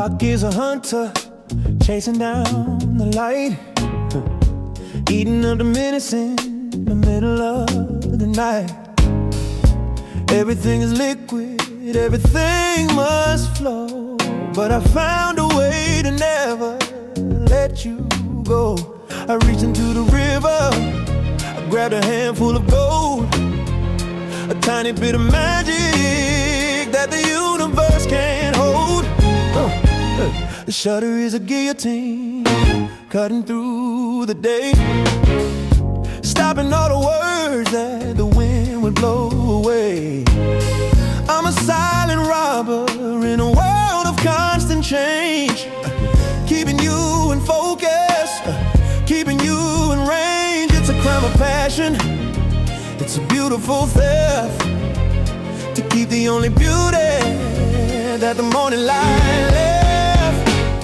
dark is a hunter, chasing down the light, eating up the minutes in the middle of the night. Everything is liquid, everything must flow, but I found a way to never let you go. I reached into the river, I grabbed a handful of gold, a tiny bit of magic that the universe can't hold. The shutter is a guillotine, cutting through the day, stopping all the words that the wind would blow away. I'm a silent robber in a world of constant change, keeping you in focus, keeping you in range. It's a crime of passion, it's a beautiful theft, to keep the only beauty that the morning light left.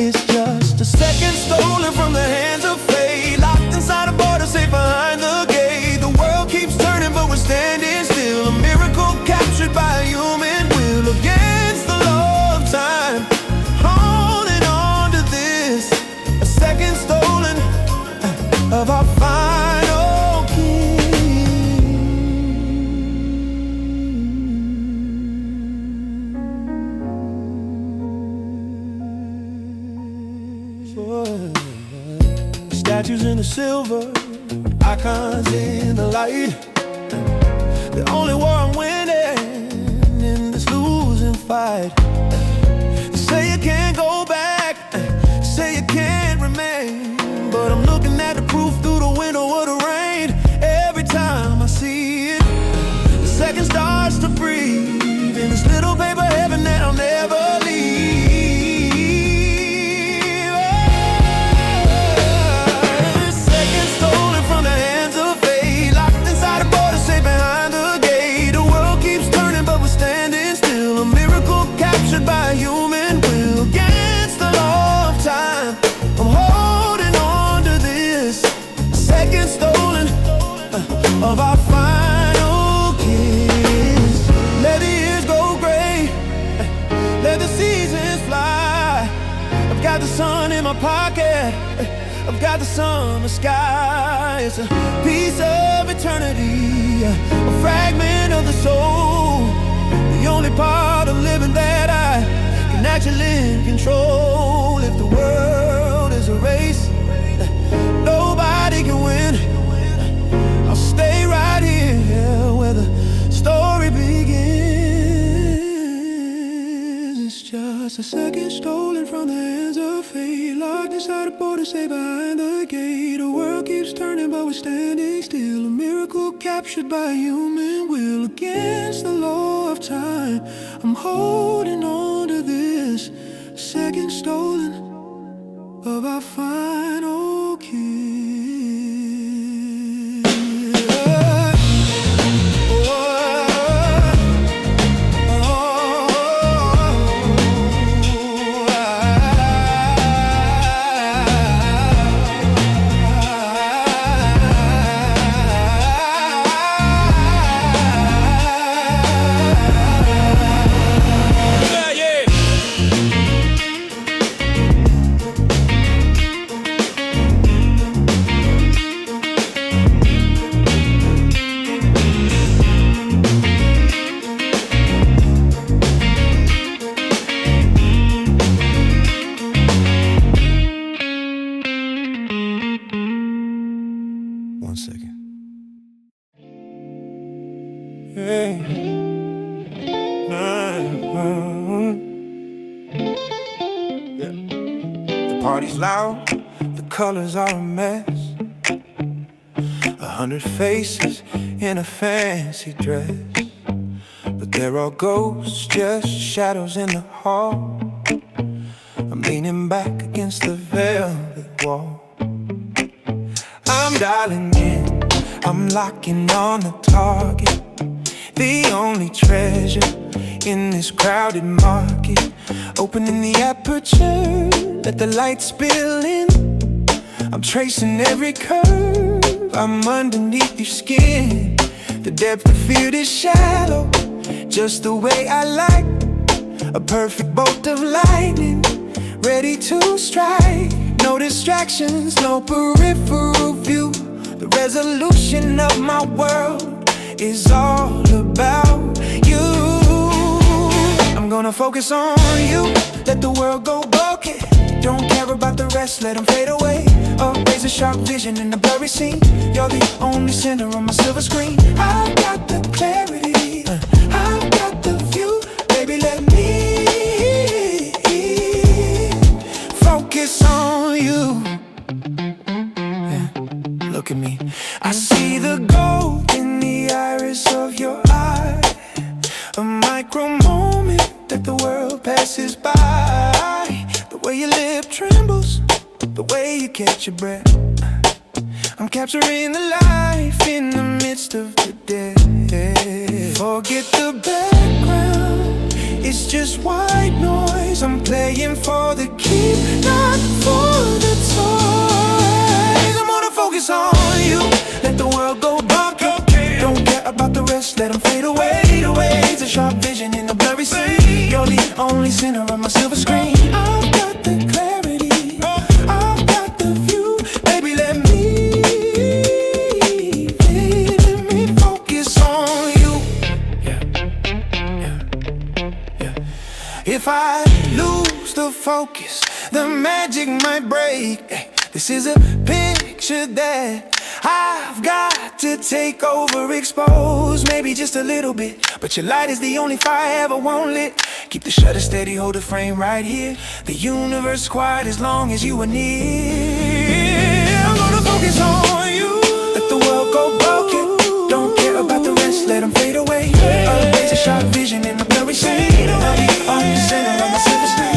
It's just a second stolen from the hands of fate, locked inside a border safe behind the gate. The world keeps turning but we're standing still, a miracle captured by a human will. Against the law of time, holding on to this, a second stolen of our final key. Statues in the silver, icons in the light. The only war I'm winning in this losing fight. Say you can't go back, say you can't remain, but I'm looking at the proof through the window of the rain. Every time I see it, the second starts to breathe in this little paper heaven that I'll never leave. Second stolen from the hands of fate, locked inside a border safe behind the gate. The world keeps turning but we're standing still, a miracle captured by a human will. Against the law of time, I'm holding on to this, second stolen of our final kiss. Let the years go gray, let the seasons fly. I've got the sun in my pocket, I've got the summer sky. It's a piece of eternity, a fragment of the soul, the only part of living that I can actually control. If the world is a race, nobody can win. I'll stay right here where the story begins. It's just a second stolen from the hands of fate, locked inside a border safe behind the gate. The world keeps turning but we're standing still, a miracle captured by a human will. Against the law of time, I'm holding on to this, second stolen of our final kiss. One second. Hey. Yeah. The party's loud, the colors are a mess. 100 faces in a fancy dress, but they're all ghosts, just shadows in the hall. I'm leaning back against the velvet wall. I'm dialing in, I'm locking on the target, the only treasure in this crowded market. Opening the aperture, let the light spill in. I'm tracing every curve, I'm underneath your skin. The depth of field is shallow, just the way I like. A perfect bolt of lightning, ready to strike. No distractions, no peripheral view. The resolution of my world is all about you. I'm gonna focus on you, let the world go bucket. Don't care about the rest, let them fade away. A razor sharp vision in a blurry scene. You're the only center on my silver screen. I've got the clarity, I've got the view. Baby, let me focus on you. Yeah, look at me. I see the gold in the iris of your eye. A micro moment that the world passes by. The way your lip trembles, the way you catch your breath. I'm capturing the life in the midst of the dead. Forget the background, it's just white noise. I'm playing for the keep, not for the toys. I'm gonna focus on you, let the world go bucket. Don't care about the rest, let them fade away. It's a sharp vision in a blurry scene. You're the only center on my silver screen. I've got the clarity, I've got the view. Baby, let me focus on you. Yeah. If I lose the focus, the magic might break. This is a picture that I've got to take over, expose maybe just a little bit. But your light is the only fire I ever won't lit. Keep the shutter steady, hold the frame right here. The universe quiet as long as you are near. I'm gonna focus on you, let the world go broken. Don't care about the rest, let them fade away. A razor sharp vision in the blurry scene. I'll be on the center of my silver screen.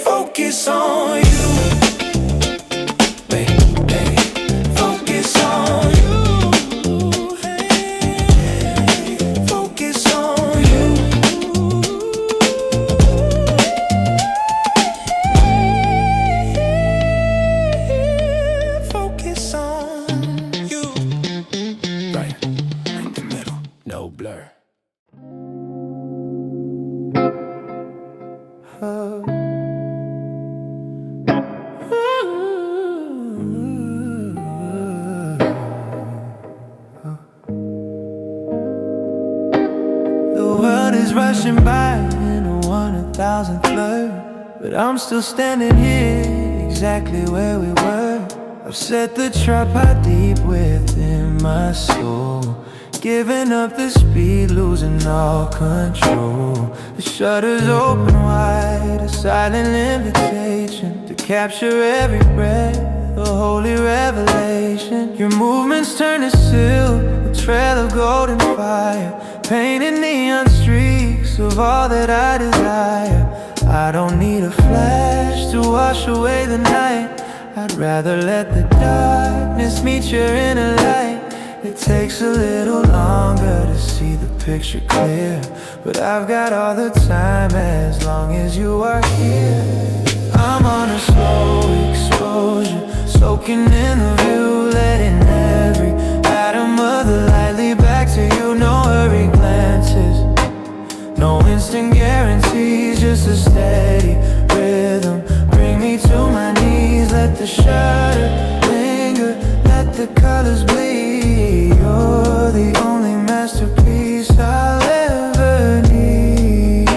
Focus on you, baby, focus on you, focus on you. Focus on you. Right in the middle, no blur. Rushing by in a 1,000th blur, but I'm still standing here exactly where we were. I've set the trap high deep within my soul, giving up the speed, losing all control. The shutters open wide, a silent invitation to capture every breath, a holy revelation. Your movements turn to silk, a trail of golden fire, painting neon streaks of all that I desire. I don't need a flash to wash away the night. I'd rather let the darkness meet your inner light. It takes a little longer to see the picture clear, but I've got all the time as long as you are here. I'm on a slow exposure, soaking in the view, letting every atom of the light lead back to you. No hurried glances, no instant guarantees, just a steady rhythm. Bring me to my knees, let the shutter linger, let the colors bleed. You're the only masterpiece I'll ever need.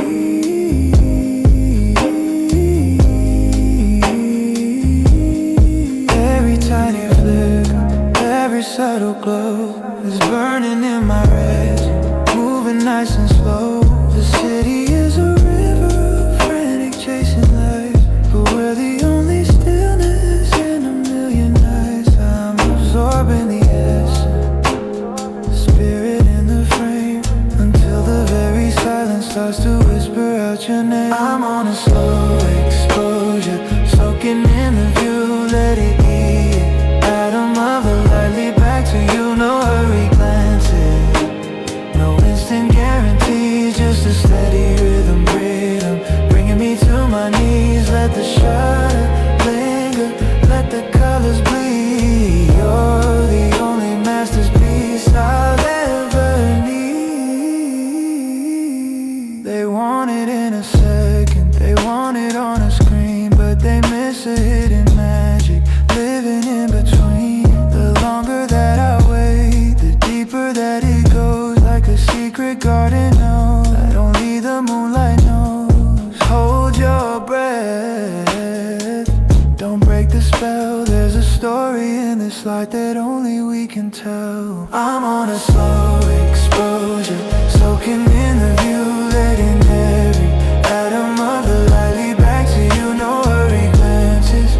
this light that only we can tell. I'm on a slow exposure, soaking in the view, letting every atom of the light lead back to you. No hurry glances,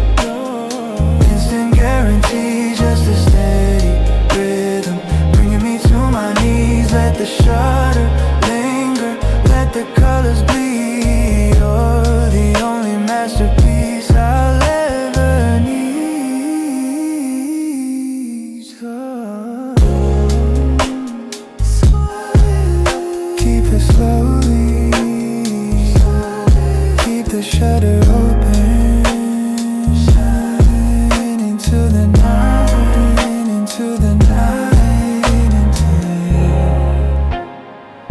instant guarantee, just a steady rhythm, bringing me to my knees. Let the shutter linger, let the colors bleed. You're the only masterpiece I'll ever need. Keep it slowly, keep the shutter open, into the night, into the night, into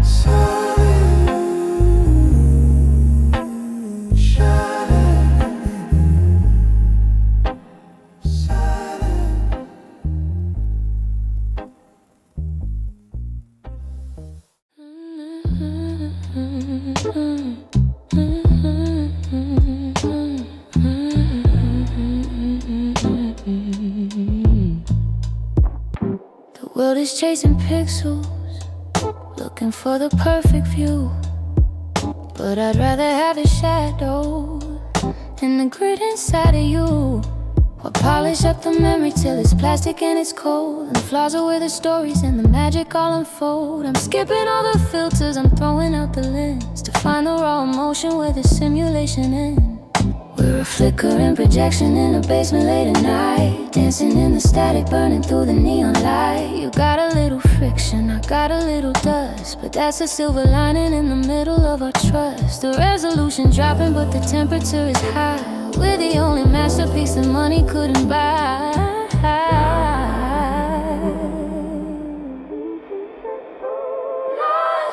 solid. The world is chasing pixels, looking for the perfect view, but I'd rather have the shadow and the grit inside of you. Or polish up the memory till it's plastic and it's cold, and the flaws are where the stories and the magic all unfold. I'm skipping all the filters, I'm throwing out the lens to find the raw emotion where the simulation ends. We're a flickering projection in a basement late at night, dancing in the static, burning through the neon light. You got a little friction, I got a little dust, but that's a silver lining in the middle of our trust. The resolution dropping, but the temperature is high. We're the only masterpiece that money couldn't buy.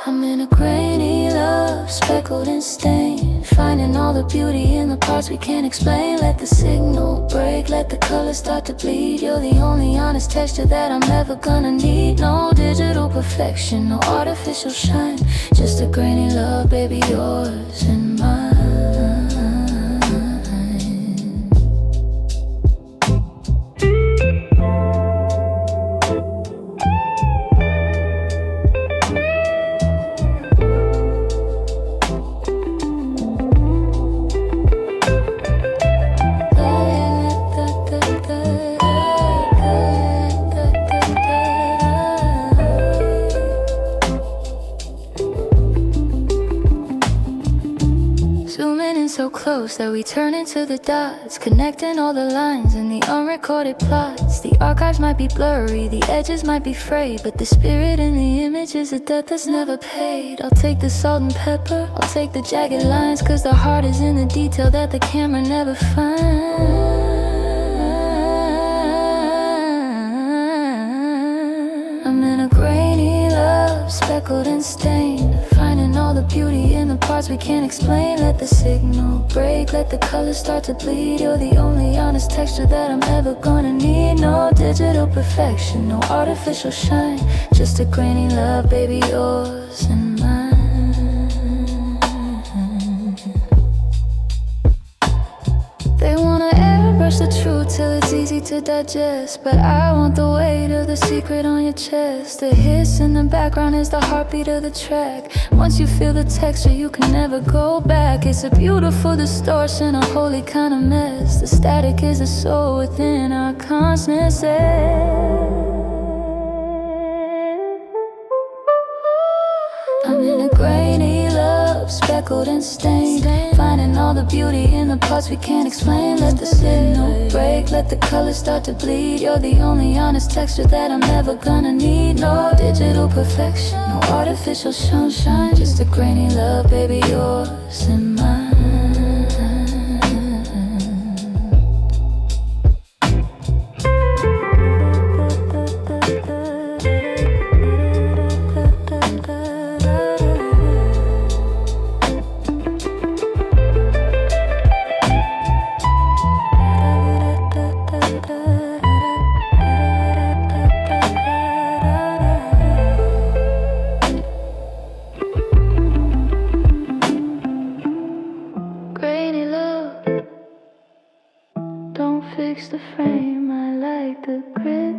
I'm in a grainy love, speckled and stained, finding all the beauty in the parts we can't explain. Let the signal break, let the colors start to bleed. You're the only honest texture that I'm ever gonna need. No digital perfection, no artificial shine, just a grainy love, baby, yours and mine. So close that we turn into the dots, connecting all the lines and the unrecorded plots. The archives might be blurry, the edges might be frayed, but the spirit in the image is a debt that's never paid. I'll take the salt and pepper, I'll take the jagged lines, cause the heart is in the detail that the camera never finds. I'm in a grainy love, speckled and stained, finding all the beauty in the parts we can't explain. Let the signal break, let the colors start to bleed. You're the only honest texture that I'm ever gonna need. No digital perfection, no artificial shine, just a grainy love, baby, yours and mine. They wanna airbrush the truth till it's easy to digest, but I want the weight of the secret on your chest. The hiss in the background is the heartbeat of the track. Once you feel the texture, you can never go back. It's a beautiful distortion, a holy kind of mess. The static is the soul within our consciousness. I'm in a grainy love, speckled and stained, finding all the beauty in the parts we can't explain. Let the signal break, let the colors start to bleed. You're the only honest texture that I'm ever gonna need. No digital perfection, no artificial sunshine, just a grainy love, baby, yours and mine. Grainy love, don't fix the frame, I like like the grip.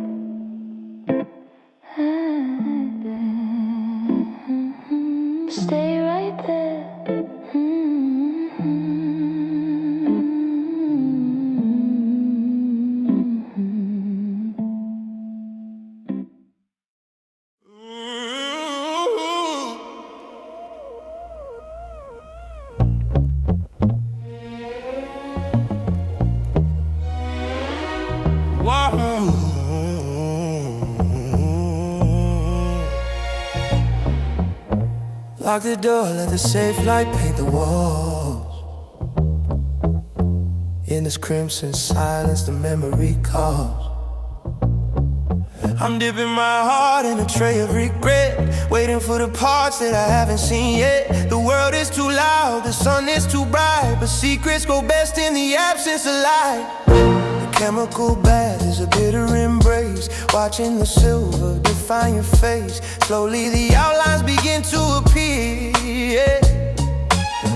Stay right there. Lock the door, let the safe light paint the walls. In this crimson silence, the memory calls. I'm dipping my heart in a tray of regret, waiting for the parts that I haven't seen yet. The world is too loud, the sun is too bright, but secrets go best in the absence of light. The chemical bath is a bitter embrace, watching the silver define your face. Slowly the outlines begin to appear, yeah.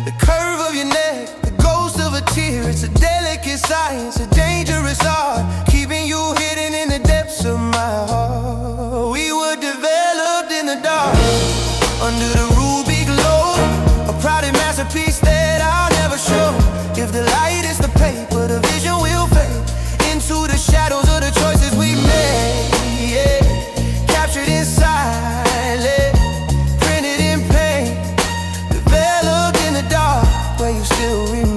The curve of your neck, the ghost of a tear. It's a delicate science, a dangerous art, keeping you hidden in the depths of my heart. We were developed in the dark, under the ruby glow, a private masterpiece that I'll never show. If the light is the paper, the vision will fade into the shadows of the choices we made, yeah. Captured in silence, printed in pain, developed in the dark, where you still remain.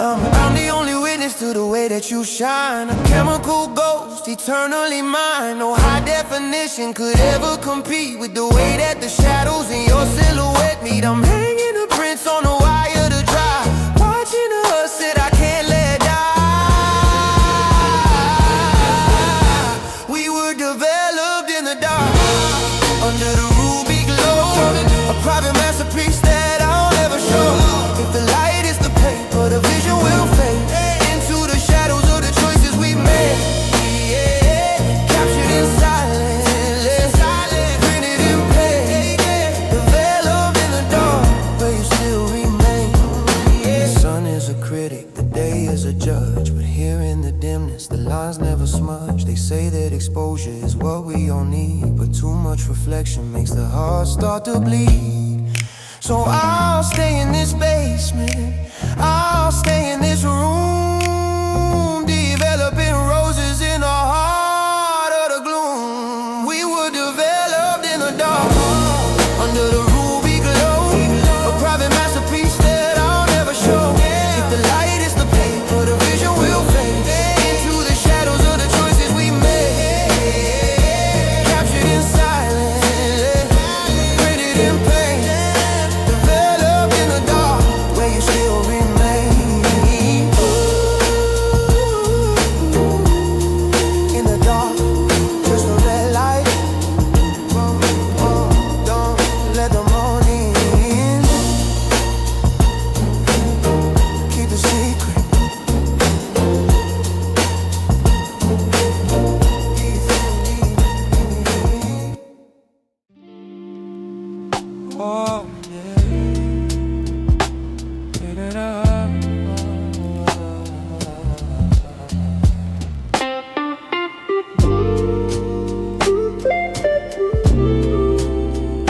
I'm the only witness to the way that you shine, a chemical ghost, eternally mine. No high definition could ever compete with the way that the shadows in your silhouette meet. I'm hanging the prints on the wire to dry, watching us that I can't let die. We were developed in the dark, under the ruby glow, a private masterpiece that I'll never show. If the light is the paper, the vision will fade into the shadows of the choices we made, yeah. Captured in silence, printed in pain, developed in the dark, where you still remain. The sun is a critic, the day is a judge, but here in the dimness, the lines never smudge. They say that exposure is what we all need, but too much reflection makes the heart start to bleed. So I'll stay in this basement, I'll stay in this room, developing roses in the heart of the gloom. We were developed in the dark, under the ruby glow, a private masterpiece that I'll never show. If the light is the paper, the vision will fade into the shadows of the choices we made. Captured in silence, printed in pain, developed in the dark, where you still remain. In the dark, just a red light. Don't let the morning in. Keep the secret. Oh, yeah.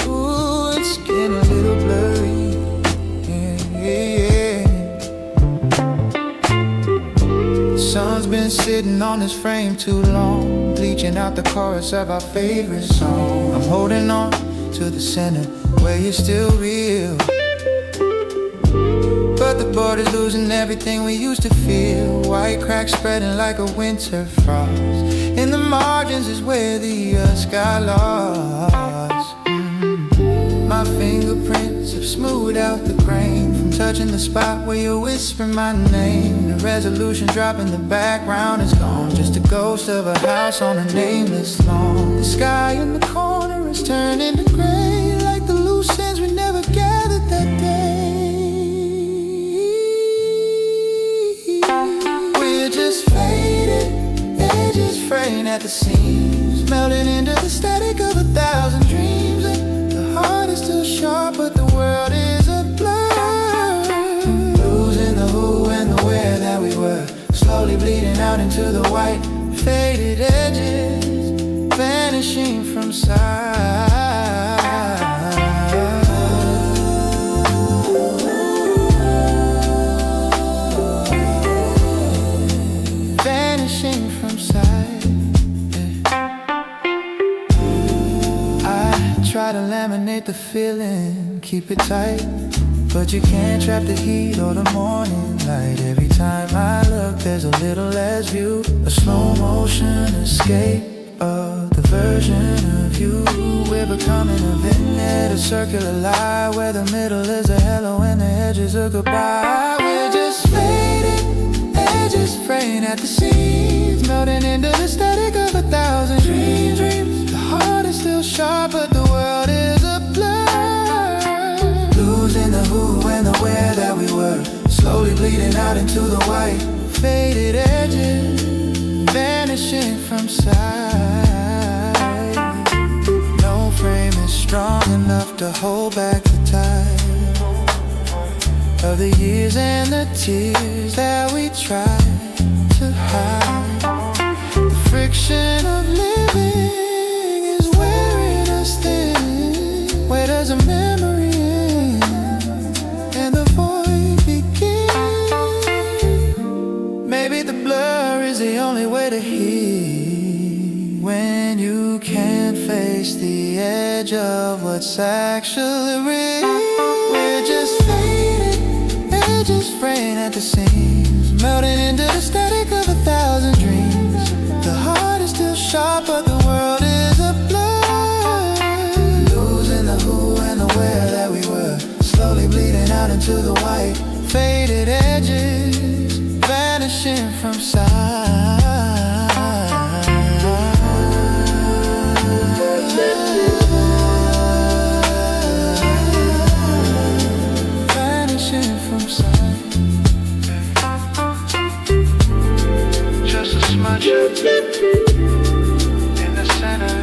Ooh, it's getting a little blurry. Yeah. The sun's been sitting on this frame too long, bleaching out the chorus of our favorite song. I'm holding on to the center where you're still real, but the border's losing everything we used to feel. White cracks spreading like a winter frost. In the margins is where the us got lost. My fingerprints have smoothed out the grain from touching the spot where you whisper my name. The resolution dropping, the background is gone, just a ghost of a house on a nameless lawn. The sky in the corner is turning to gray, like the loose ends we never gathered that day. We're just faded, edges fraying at the seams, melting into the static of 1,000 dreams. white, faded edges vanishing from sight. Vanishing from sight. I try to laminate the feeling, keep it tight, but you can't trap the heat or the morning light. Every time I look, there's a little less view, a slow motion escape of the version of you. We're becoming a vignette, a circular lie, where the middle is a hello and the edges a goodbye. We're just fading, edges fraying at the seams, melting into the static of 1,000 dreams. The heart is still sharp, but the world is a blur. Losing the who and the where that we were, slowly bleeding out into the white, faded edges vanishing from sight. No frame is strong enough to hold back the tide of the years and the tears that we tried to hide. The friction of living is wearing us thin. Where does a memory end and the void begin? Maybe the blur is the only way to heal, when you can't face the edge of what's actually real. We're just faded, edges fraying at the seams, melting into the static of 1,000 dreams. The heart is still sharp, but the world is a blur. Losing the who and the where that we were, slowly bleeding out into the white, faded edges vanishing from sight. Vanishing from sight. Just a smudge in the center.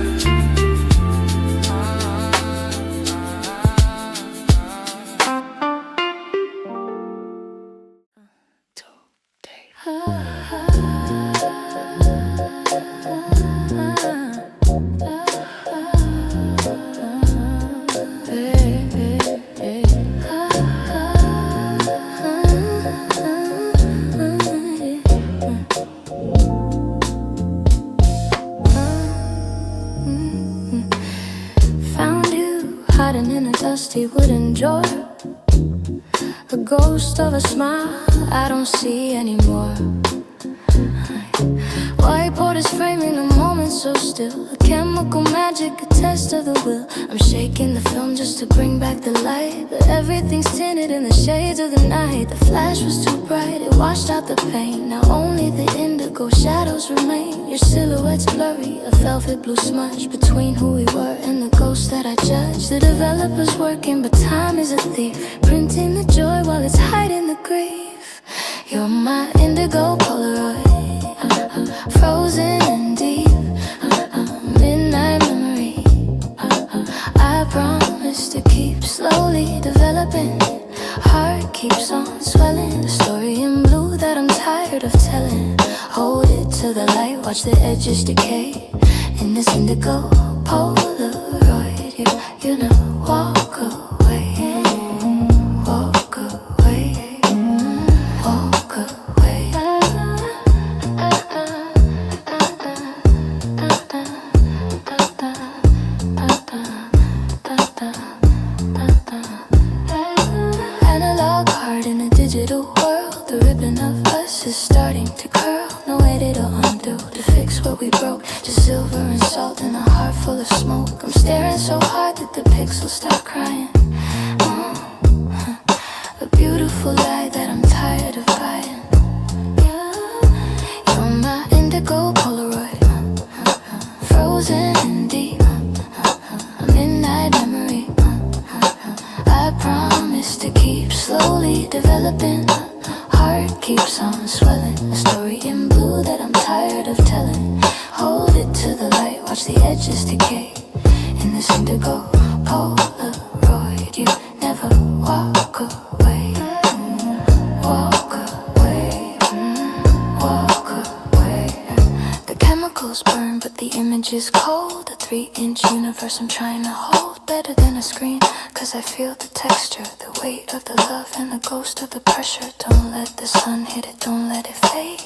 Found you hiding in a dusty wooden drawer, a ghost of a smile I don't see anymore. Whiteboard is framing a moment so still, a chemical magic, a test of the will. I'm shaking the film just to bring back the light, but everything's tinted in the shades of the night. The flash was too bright, it washed out the pain. Now only the indigo shadows remain. Your silhouette's blurry, a velvet blue smudge between who we were and the ghost that I judge. The developer's working, but time is a thief, printing the joy while it's hiding the grief. You're my indigo Polaroid, frozen and deep, midnight memory. I promise to keep slowly developing. Heart keeps on swelling, the story in blue that I'm tired of telling. Hold it to the light, watch the edges decay. In this indigo Polaroid, you know, walk away, walk away, walk away. Analog heart in a digital world, the ribbon of us is starting to curl. No edit or undo to fix what we broke, just silver and salt in a heart full of smoke. I'm staring so hard that the pixels start crying. A beautiful lie that I'm tired of buying. You're my indigo Polaroid, frozen and deep, a midnight memory. I promise to keep slowly developing. Heart keeps on swelling, a story in blue that I'm tired of telling. Hold it to the light, watch the edges decay. In this indigo Polaroid, you never walk away, walk away, walk away. inches cold, a 3-inch universe I'm trying to hold. Better than a screen, cause I feel the texture, the weight of the love and the ghost of the pressure. Don't let the sun hit it, don't let it fade.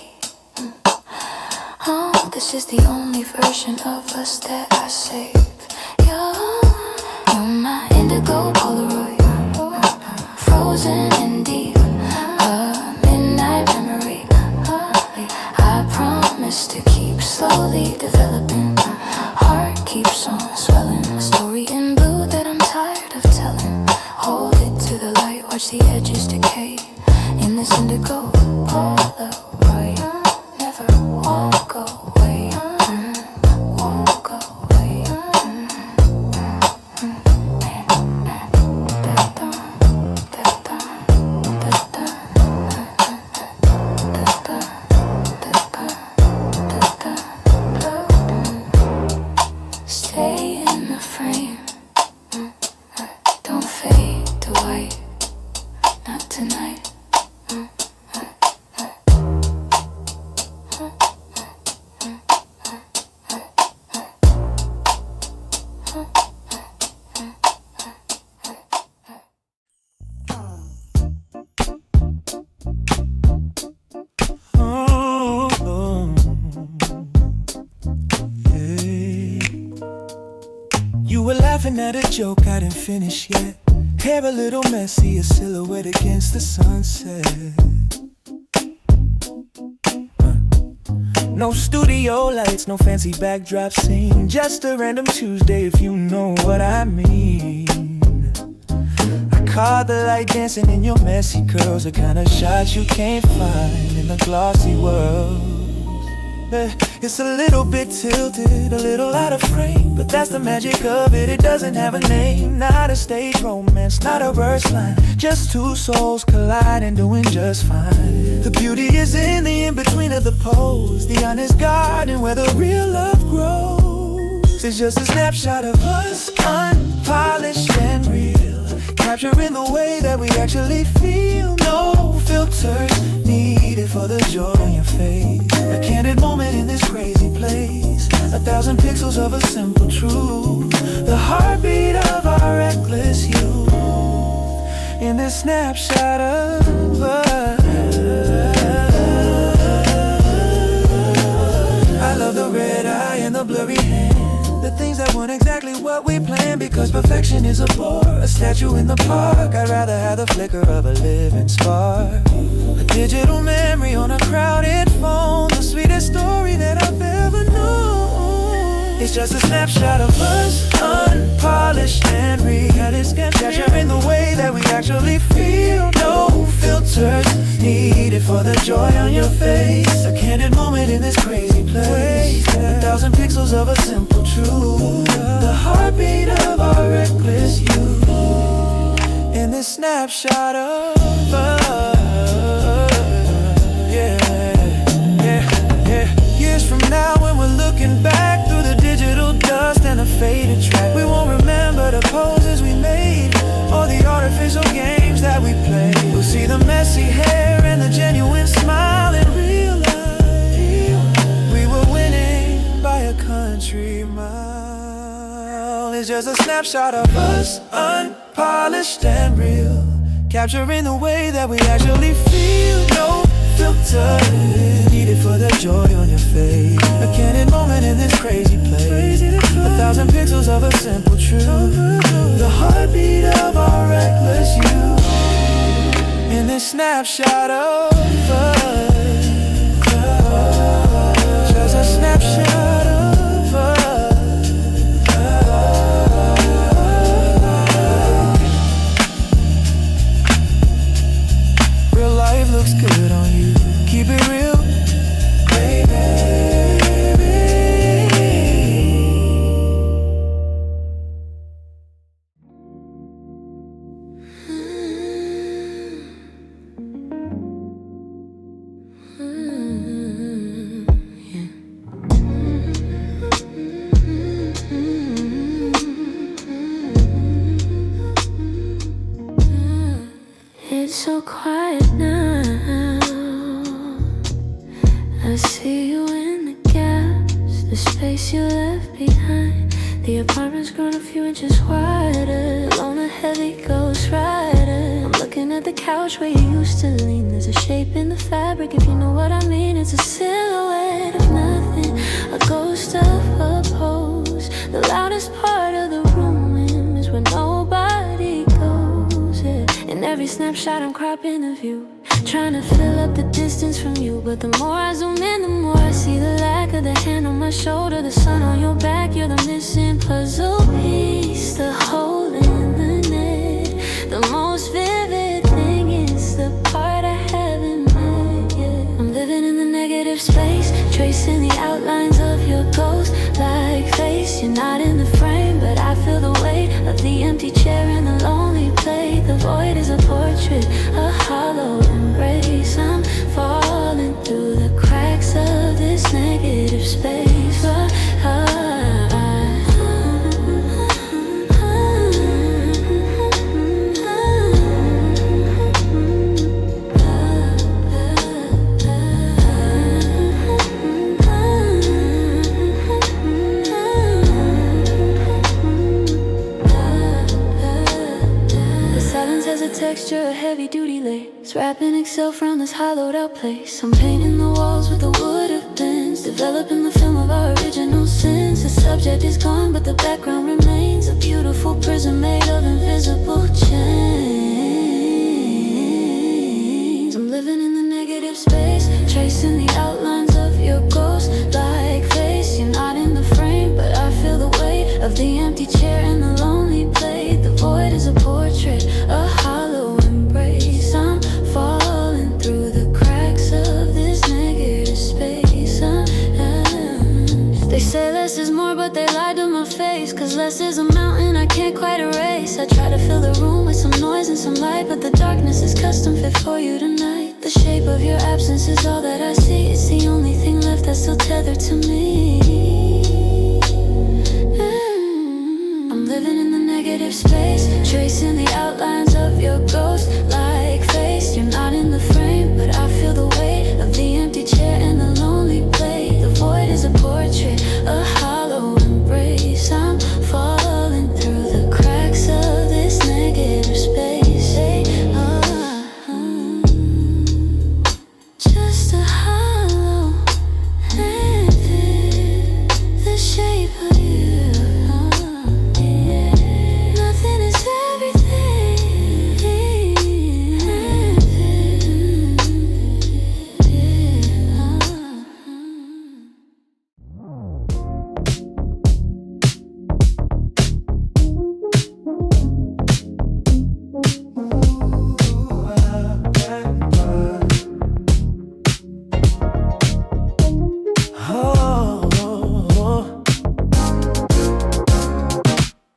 Oh, this is the only version of us that I save. You're my indigo Polaroid, frozen in deep, a midnight memory. I promise to keep slowly developing. Heart keeps on swelling, a story in blue that I'm tired of telling. Hold it to the light, watch the edges decay in this indigo Polaroid. Never walk away, walk away. Stay in the frame, don't fade to white, not tonight. You were laughing at a joke I didn't finish yet. Hair a little messy, a silhouette against the sunset. No studio lights, no fancy backdrop scene. Just a random Tuesday if you know what I mean. I caught the light dancing in your messy curls, the kind of shots you can't find in the glossy world. It's a little bit tilted, a little out of frame, but that's the magic of it. It doesn't have a name, not a stage romance, not a verse line, just two souls colliding, doing just fine. The beauty is in the in-between of the pose, the honest garden where the real love grows. It's just a snapshot of us, unpolished and real, capturing the way that we actually feel. No filters needed for the joy on your face. A candid moment in this crazy place, 1,000 pixels of a simple truth, the heartbeat of our reckless youth. In this snapshot of us, I love the red eye and the blurry hand, the things that weren't exactly what we planned, because perfection is a bore, a statue in the park. I'd rather have the flicker of a living spark, a digital memory on a crowded phone, the sweetest story that I've ever known. It's just a snapshot of us, unpolished and real, capturing the way that we actually feel. No filters needed for the joy on your face, a candid moment in this crazy place, 1,000 pixels of a simple truth, the heartbeat of our reckless youth. In this snapshot of us, years from now when we're looking back through the digital dust and a faded track, we won't remember the poses we made or the artificial games that we played. We'll see the messy hair and the genuine smile and realize we were winning by a country mile. It's just a snapshot of us, unpolished and real, capturing the way that we actually feel. No filter needed for the joy on your face, a candid moment in this crazy place, 1,000 pixels of a simple truth, the heartbeat of our reckless youth. In this snapshot of us, just a snapshot of us. Real life looks good on you, keep it real, baby. It's so quiet now, I see you in the gaps, the space place you left behind. The apartment's grown a few inches wider, alone a heavy ghost rider. I'm looking at the couch where you used to lean. There's a shape in the fabric, if you know what I mean. It's a silhouette of nothing, a ghost of a pose. The loudest part of the room is when nobody goes, yeah. In every snapshot I'm cropping the view, trying to fill up the distance from you. But the more I zoom in, the more I see the lack of the hand on my shoulder, the sun on your back. You're the missing puzzle piece, the hole in the net. The most vivid thing is the part I haven't met yet. I'm living in the negative space, tracing the outlines of your ghost-like face. You're not in the frame, but I feel the weight of the empty chair and the lonely plate. The void is a portrait, a hollow embrace. I'm falling through the cracks of this negative space. Texture, a heavy-duty lace, wrapping itself around this hollowed-out place. I'm painting the walls with the wood of bends, developing the film of our original sins. The subject is gone, but the background remains, a beautiful prism made of invisible chains. I'm living in the negative space, tracing the outlines of your ghost-like face. You're not in the frame, but I feel the weight of the empty chair and the lonely plate. The void is a portrait, a hollow embrace. I'm falling through the cracks of this negative space. They say less is more, but they lied to my face. Cause less is a mountain I can't quite erase. I try to fill the room with some noise and some light, but the darkness is custom fit for you tonight. The shape of your absence is all that I see. It's the only thing left that's still tethered to me. I'm living in the negative space, tracing the outlines of your ghost-like face. You're not in the frame, but I feel the weight of the empty chair and the lonely plate. The void is a portrait, a hollow embrace. I'm falling through the cracks of this negative space. Just a hollow ended, the shape of you. Nothing is everything.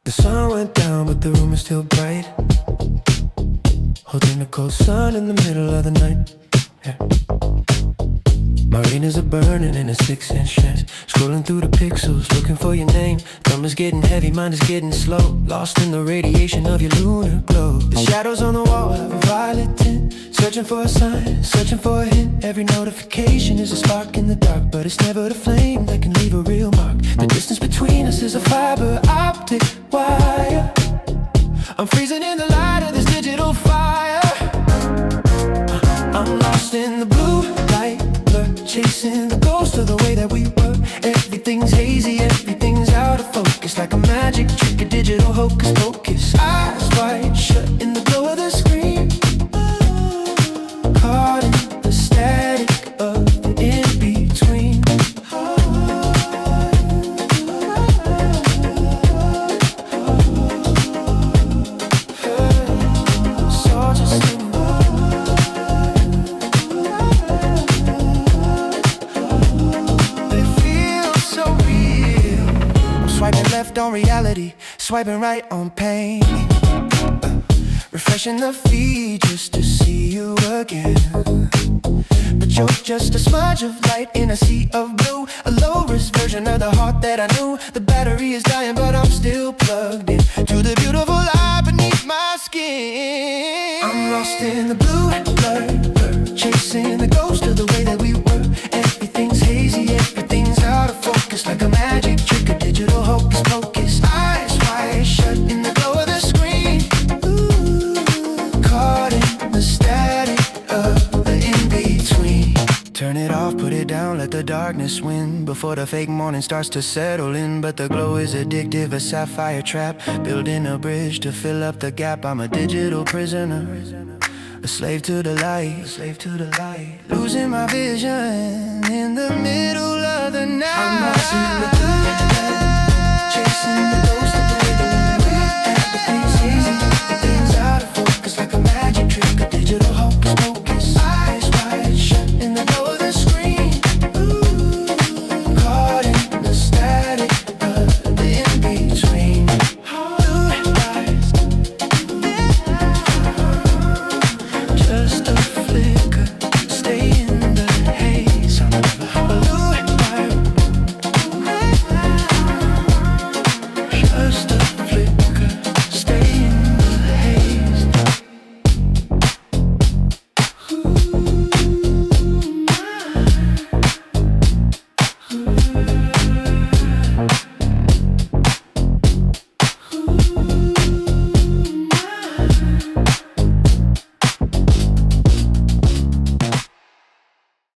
The sun went down, but the room is still bright, holding the cold sun in the middle of the night. Yeah. Marinas are burning in a 6-inch lens, scrolling through the pixels, looking for your name. Thumb is getting heavy, mind is getting slow, lost in the radiation of your lunar glow. The shadows on the wall have a violet tint, searching for a sign, searching for a hint. Every notification is a spark in the dark, but it's never the flame that can leave a real mark. The distance between us is a fiber optic wire. I'm freezing in the light of this digital fire. I'm lost in the blue light blur, chasing the ghost of the way that we were. Everything's hazy, everything's out of focus, like a magic trick, a digital hocus pocus. Eyes wide shut in the glow of the screen, caught in the static of the in-between. So just they feel so real. I'm swiping left on reality, swiping right on pain, refreshing the feed just to see you again. But you're just a smudge of light in a sea of blue, a low-risk version of the heart that I knew. The battery is dying, but I'm still plugged in to the beautiful light beneath my skin. I'm lost in the blue blur, chasing the ghost of the way that we were. Everything's hazy, everything's out of focus, like a magic trick. darkness win, before the fake morning starts to settle in. But the glow is addictive, a sapphire trap, building a bridge to fill up the gap. I'm a digital prisoner, a slave to the light, losing my vision in the middle of the night. I'm lost in the